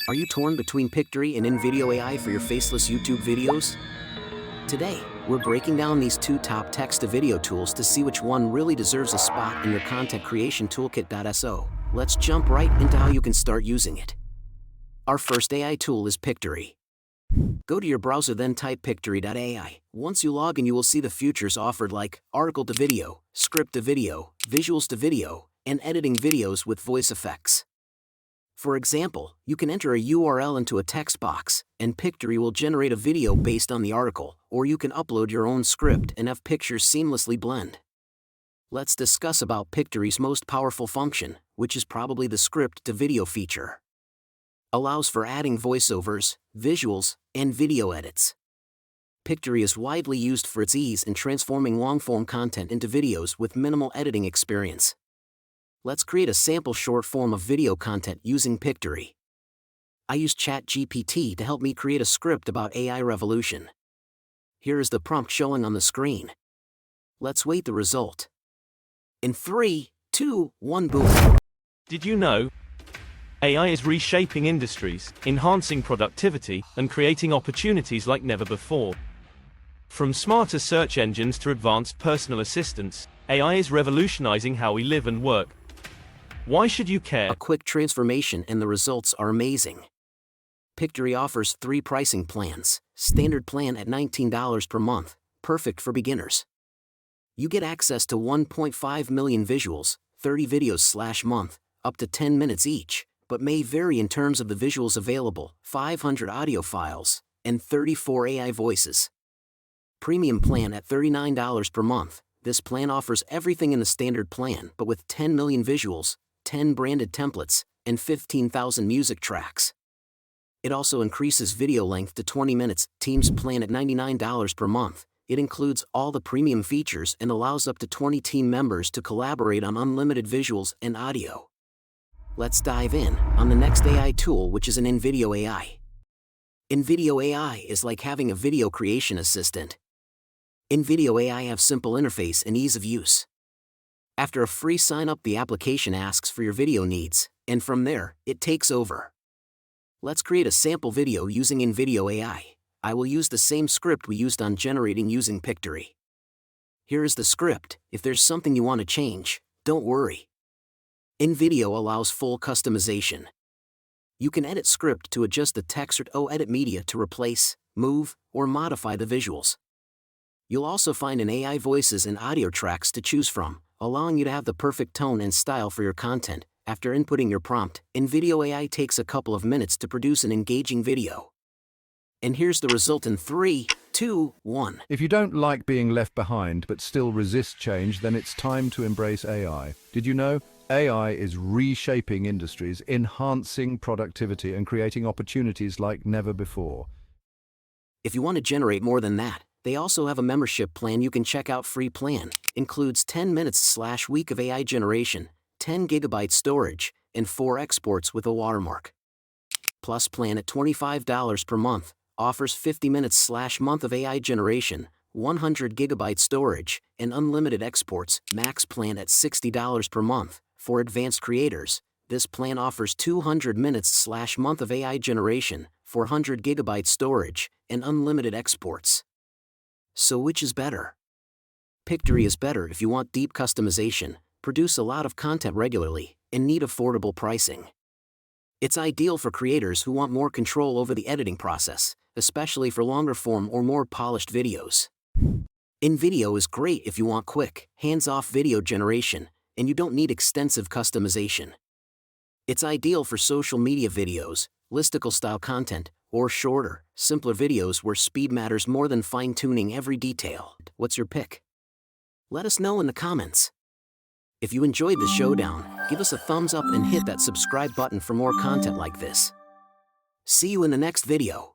Are you torn between Pictory and InVideo AI for your faceless YouTube videos? Today, we're breaking down these two top text-to-video tools to see which one really deserves a spot in your content creation toolkit.so. Let's jump right into how you can start using it. Our first AI tool is Pictory. Go to your browser, then type pictory.ai. Once you log in, you will see the features offered like article to video, script to video, visuals to video, and editing videos with voice effects. For example, you can enter a URL into a text box, and Pictory will generate a video based on the article, or you can upload your own script and have pictures seamlessly blend. Let's discuss about Pictory's most powerful function, which is probably the script to video feature. Allows for adding voiceovers, visuals, and video edits. Pictory is widely used for its ease in transforming long-form content into videos with minimal editing experience. Let's create a sample short form of video content using Pictory. I used ChatGPT to help me create a script about AI revolution. Here is the prompt showing on the screen. Let's wait the result. In 3, 2, 1, boom. Did you know? AI is reshaping industries, enhancing productivity, and creating opportunities like never before. From smarter search engines to advanced personal assistants, AI is revolutionizing how we live and work. Why should you care? A quick transformation and the results are amazing. Pictory offers 3 pricing plans. Standard plan at $19 per month, perfect for beginners. You get access to 1.5 million visuals, 30 videos/month, up to 10 minutes each, but may vary in terms of the visuals available, 500 audio files, and 34 AI voices. Premium plan at $39 per month. This plan offers everything in the standard plan but with 10 million visuals, 10 branded templates, and 15,000 music tracks. It also increases video length to 20 minutes. Teams plan at $99 per month. It includes all the premium features and allows up to 20 team members to collaborate on unlimited visuals and audio. Let's dive in on the next AI tool, which is an InVideo AI. InVideo AI is like having a video creation assistant. InVideo AI have simple interface and ease of use. After a free sign-up, the application asks for your video needs, and from there, it takes over. Let's create a sample video using InVideo AI. I will use the same script we used on generating using Pictory. Here is the script. If there's something you want to change, don't worry. InVideo allows full customization. You can edit script to adjust the text or edit media to replace, move, or modify the visuals. You'll also find an AI voices and audio tracks to choose from, allowing you to have the perfect tone and style for your content. After inputting your prompt, InVideo AI takes a couple of minutes to produce an engaging video. And here's the result in 3, 2, 1. If you don't like being left behind but still resist change, then it's time to embrace AI. Did you know? AI is reshaping industries, enhancing productivity, and creating opportunities like never before. If you want to generate more than that, they also have a membership plan you can check out. Free plan includes 10 minutes/week of AI generation, 10 GB storage, and 4 exports with a watermark. Plus plan at $25 per month offers 50 minutes/month of AI generation, 100 GB storage, and unlimited exports. Max plan at $60 per month. For advanced creators, this plan offers 200 minutes/month of AI generation, 400 GB storage, and unlimited exports. So which is better? Pictory is better if you want deep customization, produce a lot of content regularly, and need affordable pricing. It's ideal for creators who want more control over the editing process, especially for longer form or more polished videos. InVideo is great if you want quick, hands-off video generation, and you don't need extensive customization. It's ideal for social media videos, listicle-style content, or shorter, simpler videos where speed matters more than fine-tuning every detail. What's your pick? Let us know in the comments. If you enjoyed the showdown, give us a thumbs up and hit that subscribe button for more content like this. See you in the next video.